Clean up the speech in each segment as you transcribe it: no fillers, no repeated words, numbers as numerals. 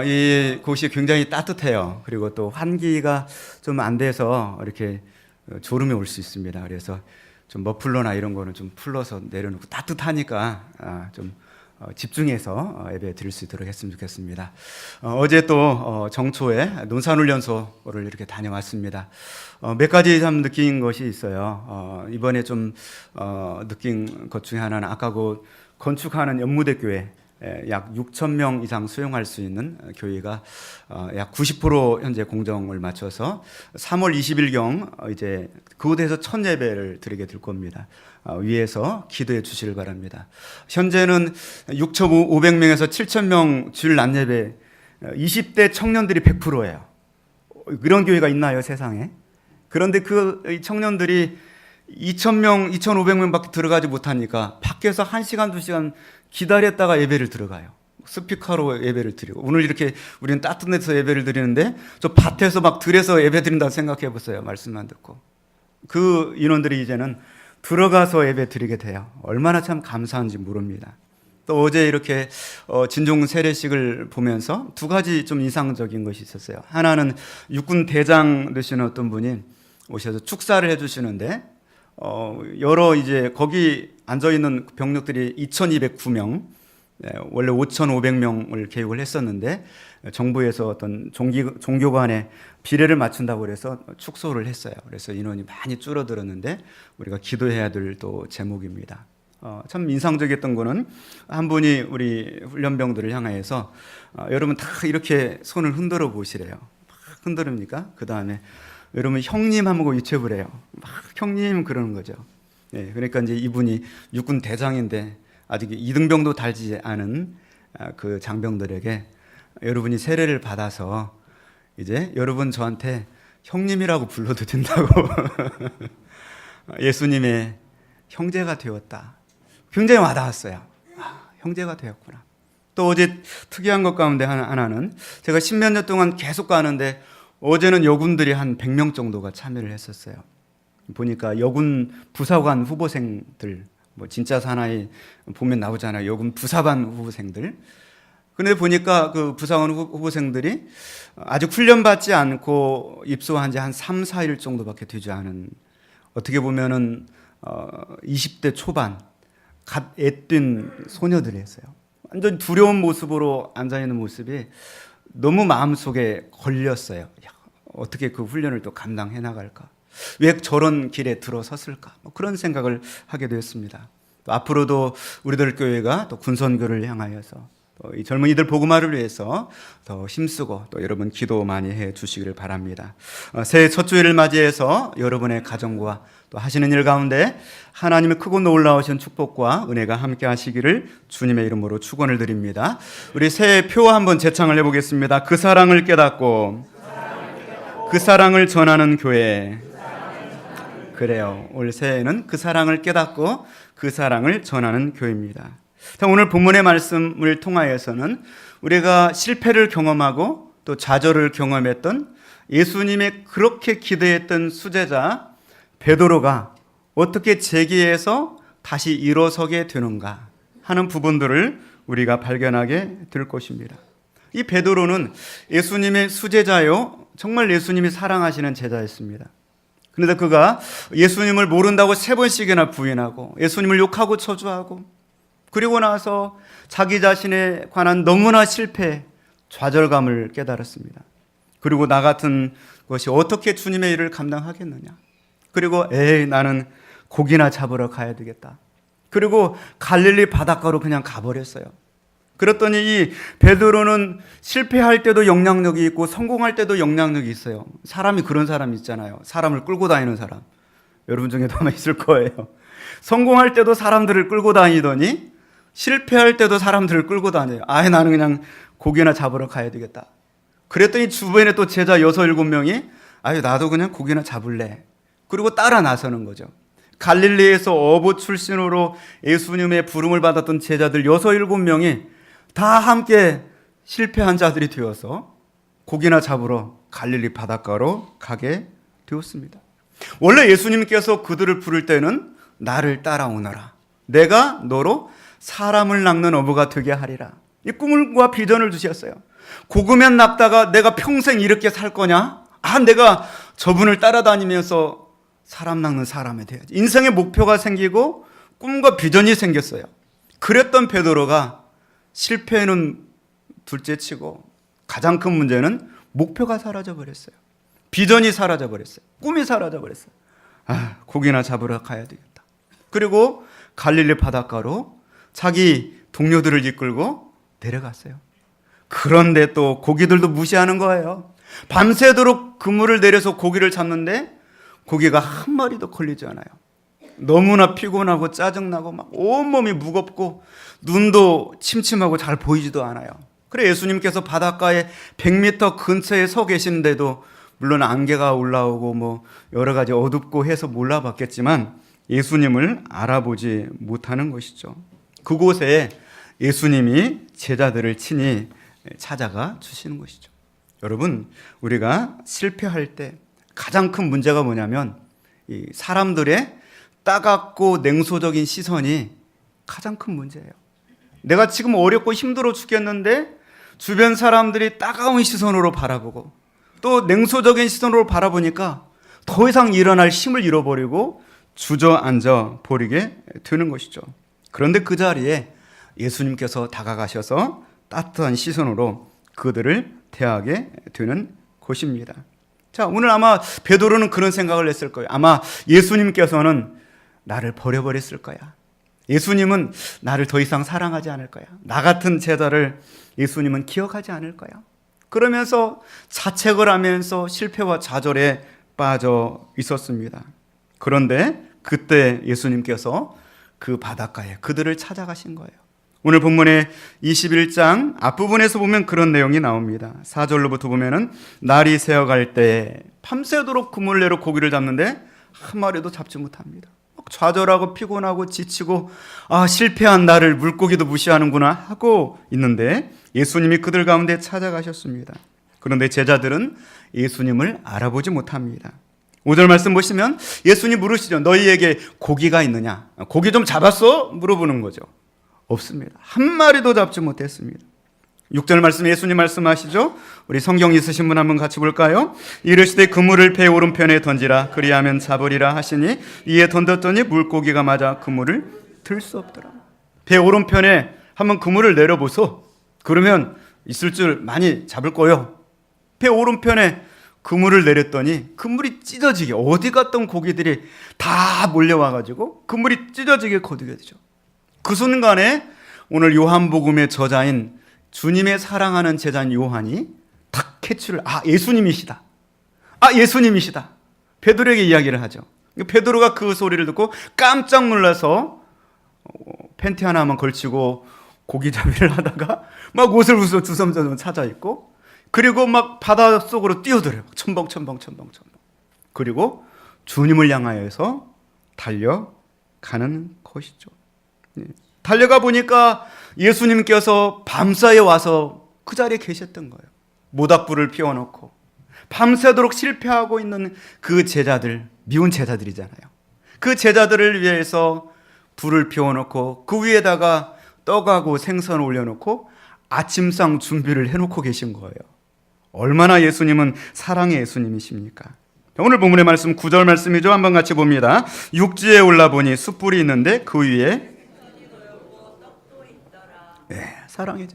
이 곳이 굉장히 따뜻해요. 그리고 또 환기가 좀 안 돼서 이렇게 졸음이 올 수 있습니다. 그래서 좀 머플러나 이런 거는 좀 풀러서 내려놓고 따뜻하니까 좀 집중해서 예배 드릴 수 있도록 했으면 좋겠습니다. 어제 또 정초에 논산훈련소를 이렇게 다녀왔습니다. 몇 가지 참 느낀 것이 있어요. 이번에 좀 느낀 것 중에 하나는 아까 그 건축하는 연무대 교회 약 6천 명 이상 수용할 수 있는 교회가 약 90% 현재 공정을 마쳐서 3월 20일경 이제 그곳에서 첫 예배를 드리게 될 겁니다. 위에서 기도해 주시길 바랍니다. 현재는 6,500명에서 7,000명 주일 낮 예배 20대 청년들이 100%예요. 그런 교회가 있나요, 세상에? 그런데 그 청년들이 2,000명, 2,500명밖에 들어가지 못하니까 밖에서 1시간, 2시간 기다렸다가 예배를 들어가요. 스피커로 예배를 드리고. 오늘 이렇게 우리는 따뜻한 데서 예배를 드리는데 저 밭에서 막 들에서 예배 드린다고 생각해 보세요. 말씀만 듣고. 그 인원들이 이제는 들어가서 예배 드리게 돼요. 얼마나 참 감사한지 모릅니다. 또 어제 이렇게 진종 세례식을 보면서 두 가지 좀 인상적인 것이 있었어요. 하나는 육군 대장 되시는 어떤 분이 오셔서 축사를 해주시는데 여러 이제 거기 앉아 있는 병력들이 2,209명, 원래 5,500명을 계획을 했었는데 정부에서 어떤 종교 간의 비례를 맞춘다고 그래서 축소를 했어요. 그래서 인원이 많이 줄어들었는데 우리가 기도해야 될 또 제목입니다. 참 인상적이었던 거는 한 분이 우리 훈련병들을 향하여서 여러분 다 이렇게 손을 흔들어 보시래요. 막 흔들으니까 그 다음에 여러분 형님 하고 위협을 해요. 막 형님 그러는 거죠. 네, 그러니까 이제 이분이 육군 대장인데 아직 2등병도 달지 않은 그 장병들에게 여러분이 세례를 받아서 이제 여러분 저한테 형님이라고 불러도 된다고 예수님의 형제가 되었다. 굉장히 와닿았어요. 형제가 되었구나. 또 어제 특이한 것 가운데 하나는 제가 10몇 년 동안 계속 가는데 어제는 여군들이 한 100명 정도가 참여를 했었어요. 보니까 여군 부사관 후보생들, 뭐 진짜 사나이 보면 나오잖아요. 여군 부사관 후보생들. 근데 보니까 그 부사관 후보생들이 아직 훈련받지 않고 입소한 지 한 3, 4일 정도밖에 되지 않은, 어떻게 보면은 20대 초반 갓 애뜬 소녀들이었어요. 완전 두려운 모습으로 앉아있는 모습이 너무 마음속에 걸렸어요. 야, 어떻게 그 훈련을 또 감당해 나갈까? 왜 저런 길에 들어섰을까? 그런 생각을 하게 되었습니다. 또 앞으로도 우리들 교회가 또 군선교를 향하여서 또 이 젊은이들 복음화를 위해서 더 힘쓰고 또 여러분 기도 많이 해 주시기를 바랍니다. 새해 첫 주일을 맞이해서 여러분의 가정과 또 하시는 일 가운데 하나님의 크고 놀라우신 축복과 은혜가 함께 하시기를 주님의 이름으로 축원을 드립니다. 우리 새해 표 한번 재창을 해보겠습니다. 그 사랑을 깨닫고 그 사랑을 전하는 교회. 그래요. 올 새해에는 그 사랑을 깨닫고 그 사랑을 전하는 교회입니다. 자, 오늘 본문의 말씀을 통하여서는 우리가 실패를 경험하고 또 좌절을 경험했던 예수님의 그렇게 기대했던 수제자 베드로가 어떻게 재기해서 다시 일어서게 되는가 하는 부분들을 우리가 발견하게 될 것입니다. 이 베드로는 예수님의 수제자요, 정말 예수님이 사랑하시는 제자였습니다. 그런데 그가 예수님을 모른다고 3번씩이나 부인하고 예수님을 욕하고 저주하고, 그리고 나서 자기 자신에 관한 너무나 실패, 좌절감을 깨달았습니다. 그리고 나 같은 것이 어떻게 주님의 일을 감당하겠느냐. 그리고 나는 고기나 잡으러 가야 되겠다. 그리고 갈릴리 바닷가로 그냥 가버렸어요. 그랬더니 이 베드로는 실패할 때도 영향력이 있고 성공할 때도 영향력이 있어요. 사람이 그런 사람이 있잖아요. 사람을 끌고 다니는 사람. 여러분 중에도 아마 있을 거예요. 성공할 때도 사람들을 끌고 다니더니 실패할 때도 사람들을 끌고 다녀요. 나는 그냥 고기나 잡으러 가야 되겠다. 그랬더니 주변에 또 제자 6, 7명이 나도 그냥 고기나 잡을래. 그리고 따라 나서는 거죠. 갈릴리에서 어부 출신으로 예수님의 부름을 받았던 제자들 6, 7명이 다 함께 실패한 자들이 되어서 고기나 잡으러 갈릴리 바닷가로 가게 되었습니다. 원래 예수님께서 그들을 부를 때는 나를 따라오너라. 내가 너로 사람을 낚는 어부가 되게 하리라. 이 꿈과 비전을 주셨어요. 고구면 납다가 내가 평생 이렇게 살 거냐? 내가 저분을 따라다니면서 사람 낚는 사람이 돼야지. 인생의 목표가 생기고 꿈과 비전이 생겼어요. 그랬던 베드로가 실패는 둘째치고 가장 큰 문제는 목표가 사라져버렸어요. 비전이 사라져버렸어요. 꿈이 사라져버렸어요. 고기나 잡으러 가야 되겠다. 그리고 갈릴리 바닷가로 자기 동료들을 이끌고 내려갔어요. 그런데 또 고기들도 무시하는 거예요. 밤새도록 그물을 내려서 고기를 잡는데 고기가 한 마리도 걸리지 않아요. 너무나 피곤하고 짜증나고 막 온몸이 무겁고 눈도 침침하고 잘 보이지도 않아요. 그래 예수님께서 바닷가에 100m 근처에 서 계시는데도 물론 안개가 올라오고 뭐 여러 가지 어둡고 해서 몰라봤겠지만 예수님을 알아보지 못하는 것이죠. 그곳에 예수님이 제자들을 친히 찾아가 주시는 것이죠. 여러분, 우리가 실패할 때 가장 큰 문제가 뭐냐면 이 사람들의 따갑고 냉소적인 시선이 가장 큰 문제예요. 내가 지금 어렵고 힘들어 죽겠는데 주변 사람들이 따가운 시선으로 바라보고 또 냉소적인 시선으로 바라보니까 더 이상 일어날 힘을 잃어버리고 주저앉아 버리게 되는 것이죠. 그런데 그 자리에 예수님께서 다가가셔서 따뜻한 시선으로 그들을 대하게 되는 것입니다. 자, 오늘 아마 베드로는 그런 생각을 했을 거예요. 아마 예수님께서는 나를 버려버렸을 거야. 예수님은 나를 더 이상 사랑하지 않을 거야. 나 같은 제자를 예수님은 기억하지 않을 거야. 그러면서 자책을 하면서 실패와 좌절에 빠져 있었습니다. 그런데 그때 예수님께서 그 바닷가에 그들을 찾아가신 거예요. 오늘 본문의 21장 앞부분에서 보면 그런 내용이 나옵니다. 4절로부터 보면은 날이 새어갈 때 밤새도록 그물을 내려 고기를 잡는데 한 마리도 잡지 못합니다. 좌절하고 피곤하고 지치고 실패한 나를 물고기도 무시하는구나 하고 있는데 예수님이 그들 가운데 찾아가셨습니다. 그런데 제자들은 예수님을 알아보지 못합니다. 5절 말씀 보시면 예수님 물으시죠. 너희에게 고기가 있느냐? 고기 좀 잡았어? 물어보는 거죠. 없습니다. 한 마리도 잡지 못했습니다. 6절 말씀 예수님 말씀하시죠. 우리 성경 있으신 분 한번 같이 볼까요? 이르시되 그물을 배 오른편에 던지라 그리하면 잡으리라 하시니 이에 던졌더니 물고기가 맞아 그물을 들 수 없더라. 배 오른편에 한번 그물을 내려보소. 그러면 있을 줄 많이 잡을 거요. 배 오른편에 그물을 내렸더니 그물이 찢어지게 어디 갔던 고기들이 다 몰려와가지고 그물이 찢어지게 거두게 되죠. 그 순간에 오늘 요한복음의 저자인 주님의 사랑하는 제자인 요한이 탁 캐치를 예수님이시다. 예수님이시다. 베드로에게 이야기를 하죠. 베드로가 그 소리를 듣고 깜짝 놀라서 팬티 하나만 걸치고 고기잡이를 하다가 막 옷을 벗어 주섬주섬 찾아 입고 그리고 막 바닷속으로 뛰어들어요. 첨벙첨벙. 그리고 주님을 향하여서 달려가는 것이죠. 달려가 보니까 예수님께서 밤사이에 와서 그 자리에 계셨던 거예요. 모닥불을 피워놓고 밤새도록 실패하고 있는 그 제자들, 미운 제자들이잖아요. 그 제자들을 위해서 불을 피워놓고 그 위에다가 떡하고 생선을 올려놓고 아침상 준비를 해놓고 계신 거예요. 얼마나 예수님은 사랑의 예수님이십니까? 오늘 본문의 말씀 9절 말씀이죠. 한번 같이 봅니다. 육지에 올라보니 숯불이 있는데 그 위에 사랑의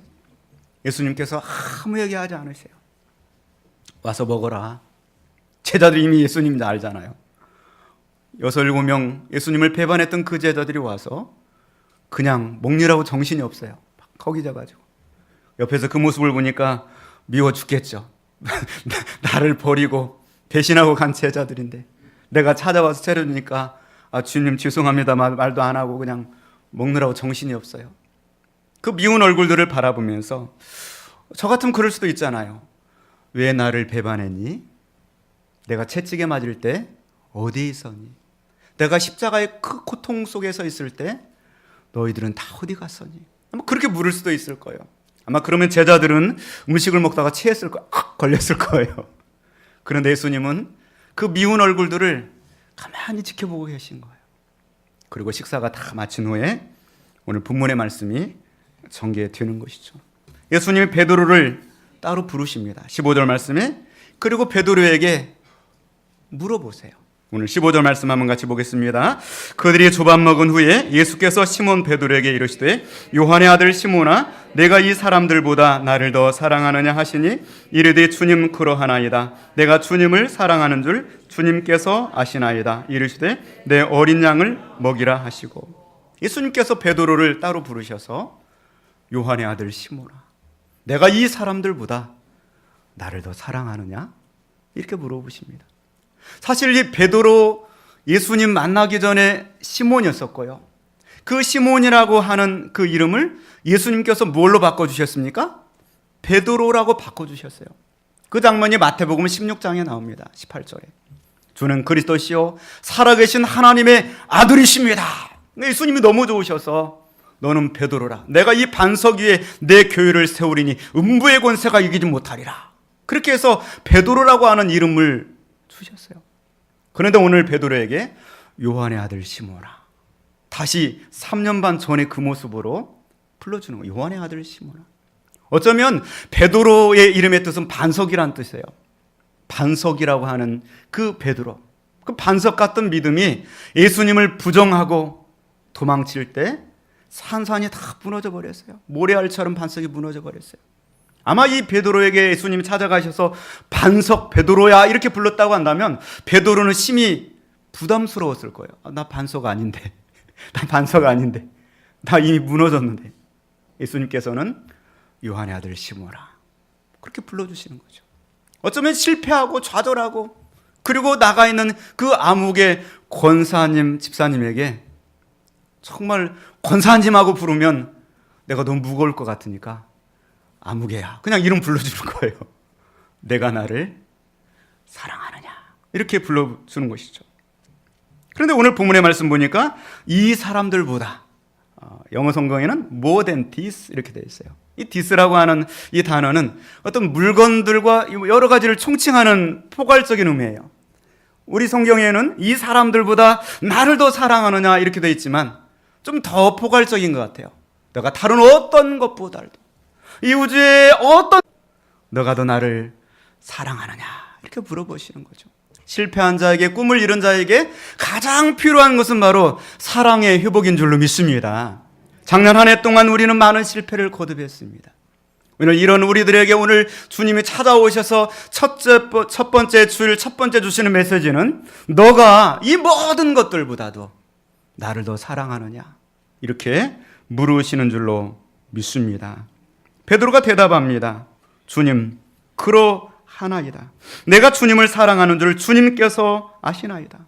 예수님께서 아무 얘기하지 않으세요. 와서 먹어라. 제자들이 이미 예수님인 줄 알잖아요. 6, 7명 예수님을 배반했던 그 제자들이 와서 그냥 먹느라고 정신이 없어요. 막 거기 잡아가지고 옆에서 그 모습을 보니까 미워 죽겠죠. 나를 버리고 배신하고 간 제자들인데 내가 찾아와서 차려주니까 주님 죄송합니다 말도 안 하고 그냥 먹느라고 정신이 없어요. 그 미운 얼굴들을 바라보면서 저 같으면 그럴 수도 있잖아요. 왜 나를 배반했니? 내가 채찍에 맞을 때 어디에 있었니? 내가 십자가의 그 고통 속에 서 있을 때 너희들은 다 어디 갔었니? 아마 그렇게 물을 수도 있을 거예요. 아마 그러면 제자들은 음식을 먹다가 체했을 거예요. 걸렸을 거예요. 그런데 예수님은 그 미운 얼굴들을 가만히 지켜보고 계신 거예요. 그리고 식사가 다 마친 후에 오늘 본문의 말씀이 전개되는 것이죠. 예수님이 베드로를 따로 부르십니다. 15절 말씀에 그리고 베드로에게 물어보세요. 오늘 15절 말씀 한번 같이 보겠습니다. 그들이 조밥 먹은 후에 예수께서 시몬 베드로에게 이르시되 요한의 아들 시몬아 내가 이 사람들보다 나를 더 사랑하느냐 하시니 이르되 주님 그러하나이다. 내가 주님을 사랑하는 줄 주님께서 아시나이다. 이르시되 내 어린 양을 먹이라 하시고 예수님께서 베드로를 따로 부르셔서 요한의 아들 시몬아 내가 이 사람들보다 나를 더 사랑하느냐? 이렇게 물어보십니다. 사실 이 베드로 예수님 만나기 전에 시몬이었었고요. 그 시몬이라고 하는 그 이름을 예수님께서 뭘로 바꿔주셨습니까? 베드로라고 바꿔주셨어요. 그 장면이 마태복음 16장에 나옵니다. 18절에 주는 그리스도시요 살아계신 하나님의 아들이십니다. 예수님이 너무 좋으셔서 너는 베드로라. 내가 이 반석 위에 내 교회를 세우리니 음부의 권세가 이기지 못하리라. 그렇게 해서 베드로라고 하는 이름을 주셨어요. 그런데 오늘 베드로에게 요한의 아들 시몬아 다시 3년 반 전의 그 모습으로 불러주는 거예요. 요한의 아들 시몬아. 어쩌면 베드로의 이름의 뜻은 반석이란 뜻이에요. 반석이라고 하는 그 베드로, 그 반석 같은 믿음이 예수님을 부정하고 도망칠 때 산산이 다 무너져 버렸어요. 모래알처럼 반석이 무너져 버렸어요. 아마 이 베드로에게 예수님이 찾아가셔서 반석 베드로야 이렇게 불렀다고 한다면 베드로는 심히 부담스러웠을 거예요. 나 반석 아닌데 나 반석 아닌데 나 이미 무너졌는데 예수님께서는 요한의 아들 시몬아 그렇게 불러주시는 거죠. 어쩌면 실패하고 좌절하고 그리고 나가 있는 그 암흑의 권사님 집사님에게 정말 권사님하고 부르면 내가 너무 무거울 것 같으니까 아무개야 그냥 이름 불러주는 거예요. 내가 나를 사랑하느냐 이렇게 불러주는 것이죠. 그런데 오늘 본문의 말씀 보니까 이 사람들보다 영어 성경에는 more than this 이렇게 되어 있어요. 이 this라고 하는 이 단어는 어떤 물건들과 여러 가지를 총칭하는 포괄적인 의미예요. 우리 성경에는 이 사람들보다 나를 더 사랑하느냐 이렇게 되어 있지만 좀 더 포괄적인 것 같아요. 내가 다른 어떤 것보다도 이 우주의 어떤 너가 더 나를 사랑하느냐 이렇게 물어보시는 거죠. 실패한 자에게 꿈을 이룬 자에게 가장 필요한 것은 바로 사랑의 회복인 줄로 믿습니다. 작년 한 해 동안 우리는 많은 실패를 거듭했습니다. 오늘 이런 우리들에게 오늘 주님이 찾아오셔서 첫 번째 주시는 메시지는 너가 이 모든 것들보다도 나를 더 사랑하느냐 이렇게 물으시는 줄로 믿습니다. 베드로가 대답합니다. 주님, 그러하나이다. 내가 주님을 사랑하는 줄 주님께서 아시나이다.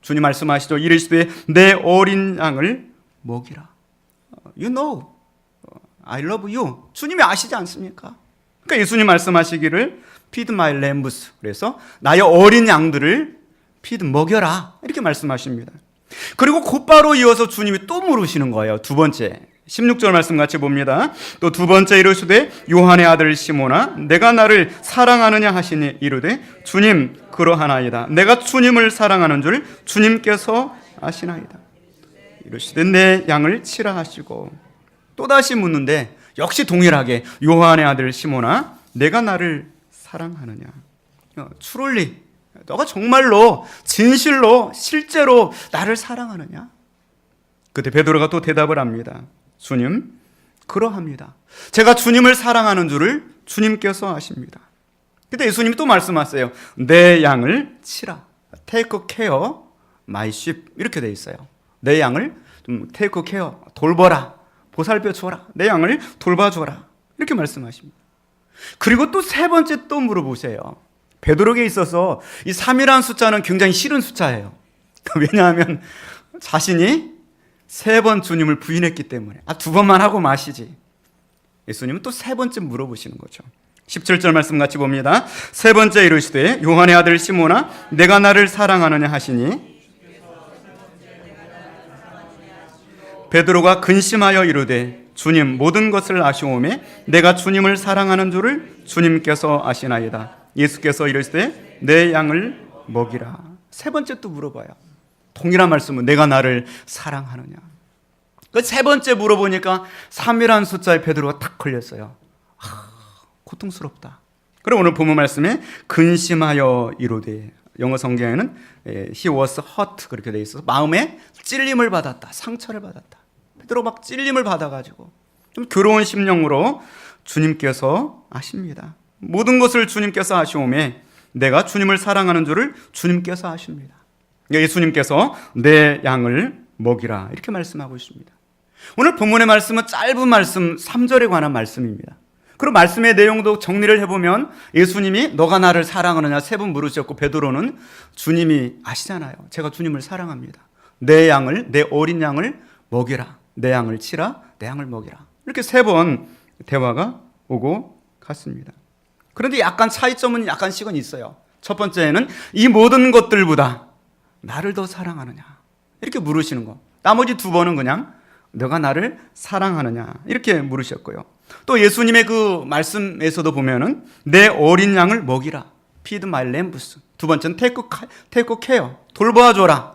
주님 말씀하시죠. 이르시되 내 어린 양을 먹이라. You know, I love you. 주님이 아시지 않습니까? 그러니까 예수님 말씀하시기를 feed my lambs. 그래서 나의 어린 양들을 feed 먹여라. 이렇게 말씀하십니다. 그리고 곧바로 이어서 주님이 또 물으시는 거예요. 두 번째. 16절 말씀 같이 봅니다. 또 두 번째 이르시되 요한의 아들 시몬아 내가 나를 사랑하느냐 하시니 이르되 주님 그러하나이다. 내가 주님을 사랑하는 줄 주님께서 아시나이다. 이르시되 내 양을 치라 하시고 또다시 묻는데 역시 동일하게 요한의 아들 시몬아 내가 나를 사랑하느냐. truly 너가 정말로 진실로 실제로 나를 사랑하느냐. 그때 베드로가 또 대답을 합니다. 주님, 그러합니다. 제가 주님을 사랑하는 줄을 주님께서 아십니다. 그때 예수님이 또 말씀하세요. 내 양을 치라. Take care my sheep. 이렇게 돼 있어요. 내 양을 좀 take care, 돌보라. 보살펴 줘라. 내 양을 돌봐줘라. 이렇게 말씀하십니다. 그리고 또 세 번째 또 물어보세요. 베드로에게 있어서 이 3이라는 숫자는 굉장히 싫은 숫자예요. 왜냐하면 자신이 세 번 주님을 부인했기 때문에 두 번만 하고 마시지. 예수님은 또 세 번째 물어보시는 거죠. 17절 말씀 같이 봅니다. 세 번째 이르시되 요한의 아들 시몬아 내가 나를 사랑하느냐 하시니 베드로가 근심하여 이르되 주님 모든 것을 아시오매 내가 주님을 사랑하는 줄을 주님께서 아시나이다. 예수께서 이르시되 내 양을 먹이라. 세 번째 또 물어봐요. 동일한 말씀은 내가 나를 사랑하느냐. 그 세 번째 물어보니까 3이라는 숫자에 베드로가 탁 걸렸어요. 고통스럽다. 그리고 오늘 본문 말씀에 근심하여 이르되, 영어 성경에는 he was hurt 그렇게 돼 있어서 마음에 찔림을 받았다, 상처를 받았다. 베드로 막 찔림을 받아가지고 좀 괴로운 심령으로 주님께서 아십니다. 모든 것을 주님께서 아시오매 내가 주님을 사랑하는 줄을 주님께서 아십니다. 예수님께서 내 양을 먹이라 이렇게 말씀하고 있습니다. 오늘 본문의 말씀은 짧은 말씀 3절에 관한 말씀입니다. 그리고 말씀의 내용도 정리를 해보면 예수님이 너가 나를 사랑하느냐 세 번 물으셨고, 베드로는 주님이 아시잖아요. 제가 주님을 사랑합니다. 내 양을, 내 어린 양을 먹이라. 내 양을 치라. 내 양을 먹이라. 이렇게 세 번 대화가 오고 갔습니다. 그런데 약간 차이점은 약간씩은 있어요. 첫 번째는 이 모든 것들보다 나를 더 사랑하느냐 이렇게 물으시는 거. 나머지 두 번은 그냥 너가 나를 사랑하느냐 이렇게 물으셨고요. 또 예수님의 그 말씀에서도 보면은 내 어린 양을 먹이라. Feed my lambs. 두 번째는 take care. 돌봐줘라.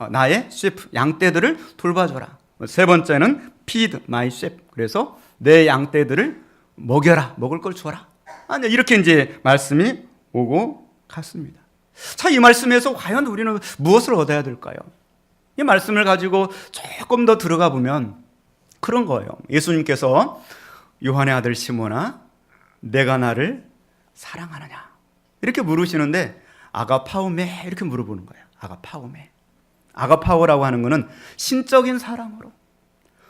나의 sheep, 양떼들을 돌봐줘라. 세 번째는 feed my sheep. 그래서 내 양떼들을 먹여라. 먹을 걸 줘라. 이렇게 이제 말씀이 오고 갔습니다. 자, 이 말씀에서 과연 우리는 무엇을 얻어야 될까요? 이 말씀을 가지고 조금 더 들어가 보면 그런 거예요. 예수님께서 요한의 아들 시몬아, 내가 나를 사랑하느냐 이렇게 물으시는데 아가파오메 이렇게 물어보는 거예요. 아가파오메. 아가파오라고 하는 거는 신적인 사랑으로.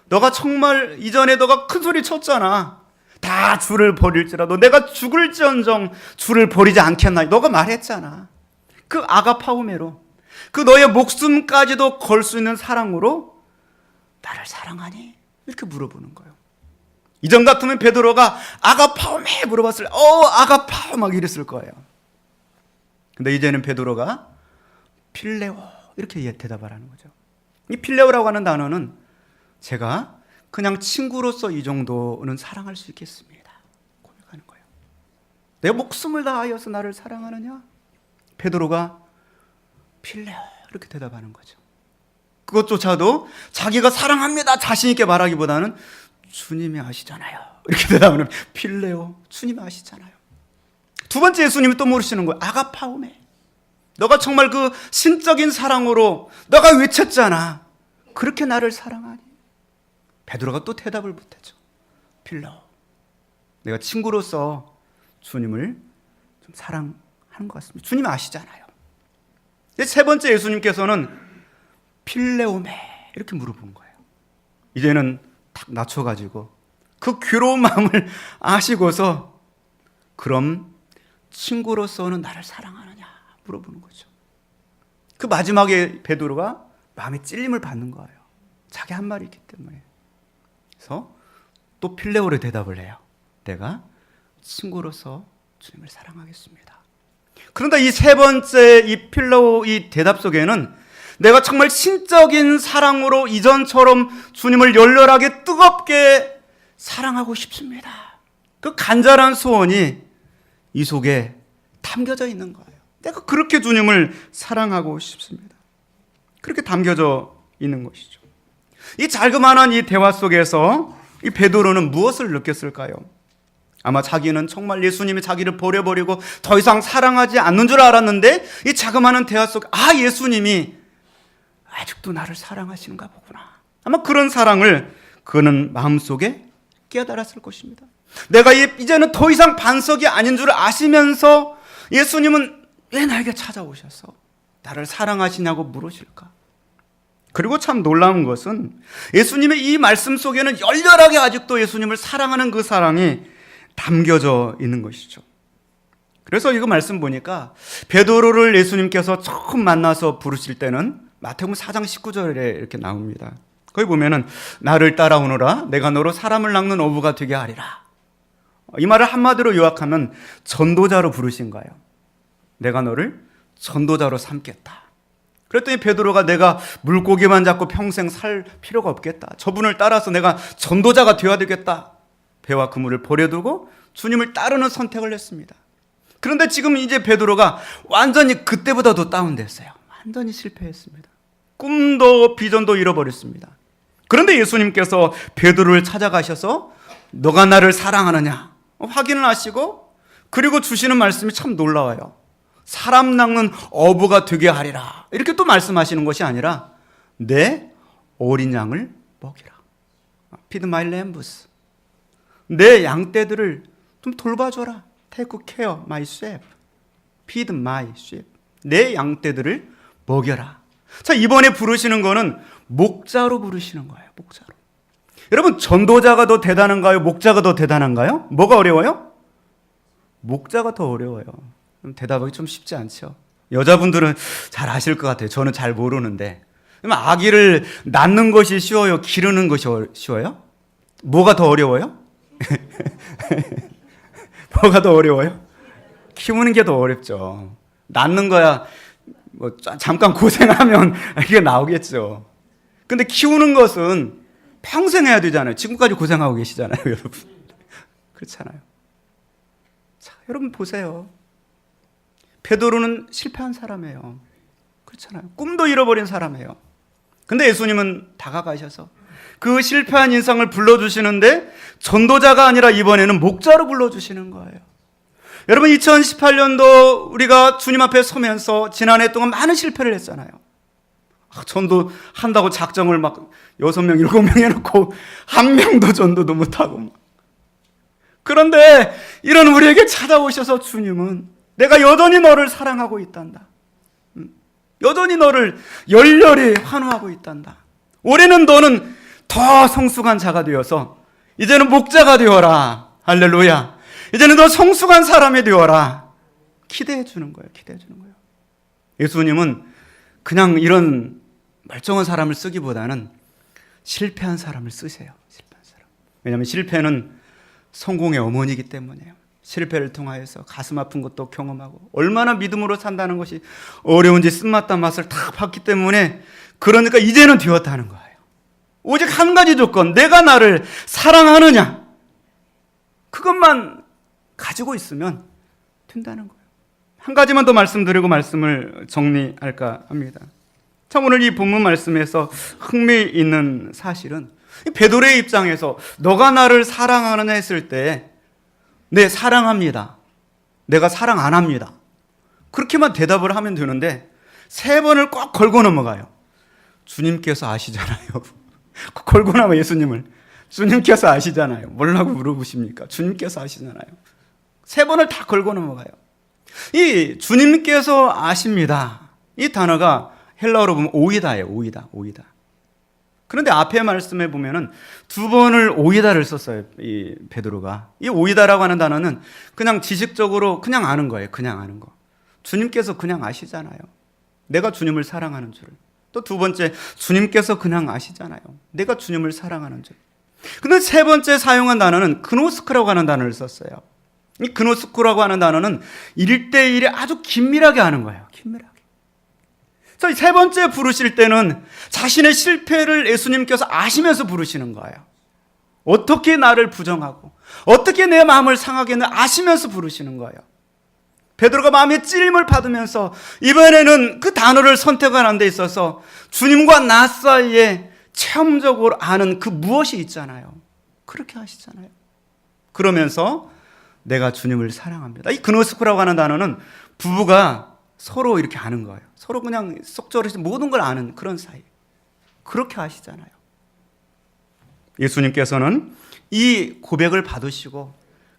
너가 정말 이전에 너가 큰 소리 쳤잖아. 다 주를 버릴지라도 내가 죽을지언정 주를 버리지 않겠나. 너가 말했잖아. 그 아가파오메로, 그 너의 목숨까지도 걸 수 있는 사랑으로 나를 사랑하니? 이렇게 물어보는 거예요. 이전 같으면 베드로가 아가파오메 물어봤을 때 아가파오 막 이랬을 거예요. 근데 이제는 베드로가 필레오 이렇게 대답을 하는 거죠. 이 필레오라고 하는 단어는 제가 그냥 친구로서 이 정도는 사랑할 수 있겠습니다 고백하는 거예요. 내 목숨을 다하여서 나를 사랑하느냐? 베드로가 필레오 이렇게 대답하는 거죠. 그것조차도 자기가 사랑합니다 자신 있게 말하기보다는 주님이 아시잖아요 이렇게 대답하는 필레오, 주님이 아시잖아요. 두 번째 예수님이 또 물으시는 거예요. 아가파오메. 너가 정말 그 신적인 사랑으로 너가 외쳤잖아. 그렇게 나를 사랑하니? 베드로가 또 대답을 못했죠. 필레오, 내가 친구로서 주님을 좀 사랑하는 것 같습니다. 주님이 아시잖아요. 세 번째 예수님께서는 필레오메 이렇게 물어본 거예요. 이제는 탁 낮춰가지고 그 괴로운 마음을 아시고서 그럼 친구로서는 나를 사랑하느냐 물어보는 거죠. 그 마지막에 베드로가 마음에 찔림을 받는 거예요. 자기 한 말이 있기 때문에. 그래서 또 필레오로 대답을 해요. 내가 친구로서 주님을 사랑하겠습니다. 그런데 이 세 번째 이 필레오 이 대답 속에는 내가 정말 신적인 사랑으로 이전처럼 주님을 열렬하게 뜨겁게 사랑하고 싶습니다. 그 간절한 소원이 이 속에 담겨져 있는 거예요. 내가 그렇게 주님을 사랑하고 싶습니다. 그렇게 담겨져 있는 것이죠. 이 자그마한 이 대화 속에서 이 베드로는 무엇을 느꼈을까요? 아마 자기는 정말 예수님이 자기를 버려버리고 더 이상 사랑하지 않는 줄 알았는데 이 자그마한 대화 속에 예수님이 아직도 나를 사랑하시는가 보구나. 아마 그런 사랑을 그는 마음속에 깨달았을 것입니다. 내가 이제는 더 이상 반석이 아닌 줄 아시면서 예수님은 왜 나에게 찾아오셔서 나를 사랑하시냐고 물으실까? 그리고 참 놀라운 것은 예수님의 이 말씀 속에는 열렬하게 아직도 예수님을 사랑하는 그 사랑이 담겨져 있는 것이죠. 그래서 이거 말씀 보니까 베드로를 예수님께서 처음 만나서 부르실 때는 마태복음 4장 19절에 이렇게 나옵니다. 거기 보면은 나를 따라오너라 내가 너로 사람을 낚는 어부가 되게 하리라. 이 말을 한마디로 요약하면 전도자로 부르신 거예요. 내가 너를 전도자로 삼겠다. 그랬더니 베드로가 내가 물고기만 잡고 평생 살 필요가 없겠다. 저분을 따라서 내가 전도자가 되어야 되겠다. 배와 그물을 버려두고 주님을 따르는 선택을 했습니다. 그런데 지금 이제 베드로가 완전히 그때보다 더 다운됐어요. 완전히 실패했습니다. 꿈도 비전도 잃어버렸습니다. 그런데 예수님께서 베드로를 찾아가셔서 너가 나를 사랑하느냐? 확인을 하시고 그리고 주시는 말씀이 참 놀라워요. 사람 낚는 어부가 되게 하리라. 이렇게 또 말씀하시는 것이 아니라 내 어린 양을 먹이라. Feed my lambs. 내 양떼들을 좀 돌봐줘라. Take care my sheep. Feed my sheep. 내 양떼들을 먹여라. 자, 이번에 부르시는 거는 목자로 부르시는 거예요. 목자로. 여러분, 전도자가 더 대단한가요? 목자가 더 대단한가요? 뭐가 어려워요? 목자가 더 어려워요. 대답하기 좀 쉽지 않죠. 여자분들은 잘 아실 것 같아요. 저는 잘 모르는데. 아기를 낳는 것이 쉬워요? 기르는 것이 쉬워요? 뭐가 더 어려워요? 뭐가 더 어려워요? 키우는 게 더 어렵죠. 낳는 거야 뭐 잠깐 고생하면 이게 나오겠죠. 근데 키우는 것은 평생 해야 되잖아요. 지금까지 고생하고 계시잖아요, 여러분. 그렇잖아요. 자, 여러분 보세요. 베드로는 실패한 사람이에요. 그렇잖아요. 꿈도 잃어버린 사람이에요. 근데 예수님은 다가가셔서 그 실패한 인상을 불러주시는데 전도자가 아니라 이번에는 목자로 불러주시는 거예요. 여러분, 2018년도 우리가 주님 앞에 서면서 지난해 동안 많은 실패를 했잖아요. 전도 한다고 작정을 막 6명, 7명 해놓고 한 명도 전도도 못하고. 그런데 이런 우리에게 찾아오셔서 주님은 내가 여전히 너를 사랑하고 있단다. 여전히 너를 열렬히 환호하고 있단다. 올해는 너는 더 성숙한 자가 되어서 이제는 목자가 되어라. 할렐루야. 이제는 너 성숙한 사람이 되어라. 기대해 주는 거예요. 기대해 주는 거예요. 예수님은 그냥 이런 멀쩡한 사람을 쓰기보다는 실패한 사람을 쓰세요. 실패한 사람. 왜냐하면 실패는 성공의 어머니이기 때문에요. 실패를 통하여서 가슴 아픈 것도 경험하고 얼마나 믿음으로 산다는 것이 어려운지 쓴맛단 맛을 다 봤기 때문에 그러니까 이제는 되었다는 거예요. 오직 한 가지 조건, 내가 나를 사랑하느냐, 그것만 가지고 있으면 된다는 거예요. 한 가지만 더 말씀드리고 말씀을 정리할까 합니다. 참, 오늘 이 본문 말씀에서 흥미있는 사실은 베드로의 입장에서 너가 나를 사랑하느냐 했을 때 네, 사랑합니다. 내가 사랑 안 합니다. 그렇게만 대답을 하면 되는데 3번을 꼭 걸고 넘어가요. 주님께서 아시잖아요. 걸고 나면 예수님을 주님께서 아시잖아요. 뭐라고 물어보십니까? 주님께서 아시잖아요. 3번을 다 걸고 넘어가요. 이 주님께서 아십니다. 이 단어가 헬라어로 보면 오이다예요. 오이다. 그런데 앞에 말씀에 보면은 2번을 오이다를 썼어요. 이 베드로가. 이 오이다라고 하는 단어는 그냥 지식적으로 그냥 아는 거예요. 그냥 아는 거. 주님께서 그냥 아시잖아요. 내가 주님을 사랑하는 줄. 또 2번째, 주님께서 그냥 아시잖아요. 내가 주님을 사랑하는 줄. 근데 3번째 사용한 단어는 그노스크라고 하는 단어를 썼어요. 이 그노스크라고 하는 단어는 1대1에 아주 긴밀하게 하는 거예요. 긴밀하게. 자, 3번째 부르실 때는 자신의 실패를 예수님께서 아시면서 부르시는 거예요. 어떻게 나를 부정하고 어떻게 내 마음을 상하게 했나 아시면서 부르시는 거예요. 베드로가 마음에 찔림을 받으면서 이번에는 그 단어를 선택하는 데 있어서 주님과 나 사이에 체험적으로 아는 그 무엇이 있잖아요. 그렇게 하시잖아요. 그러면서 내가 주님을 사랑합니다. 이 그노스코라고 하는 단어는 부부가 서로 이렇게 아는 거예요. 서로 그냥 속적으로 모든 걸 아는 그런 사이. 그렇게 하시잖아요. 예수님께서는 이 고백을 받으시고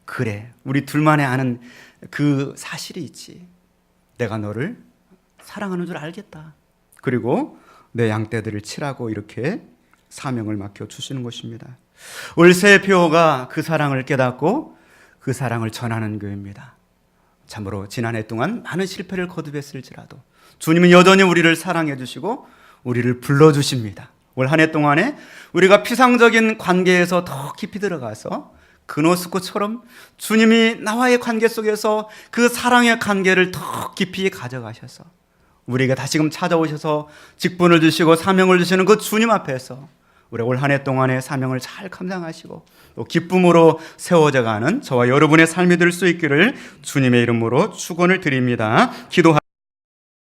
그래, 우리 둘만의 아는 그 사실이 있지. 내가 너를 사랑하는 줄 알겠다. 그리고 내 양떼들을 치라고 이렇게 사명을 맡겨주시는 것입니다. 올세의 표가 그 사랑을 깨닫고 그 사랑을 전하는 교회입니다. 참으로 지난해 동안 많은 실패를 거듭했을지라도 주님은 여전히 우리를 사랑해 주시고 우리를 불러주십니다. 올 한 해 동안에 우리가 피상적인 관계에서 더 깊이 들어가서 그노스코처럼 주님이 나와의 관계 속에서 그 사랑의 관계를 더 깊이 가져가셔서 우리에게 다시금 찾아오셔서 직분을 주시고 사명을 주시는 그 주님 앞에서 우리 올 한 해 동안의 사명을 잘 감당하시고 또 기쁨으로 세워져가는 저와 여러분의 삶이 될 수 있기를 주님의 이름으로 축원을 드립니다. 기도하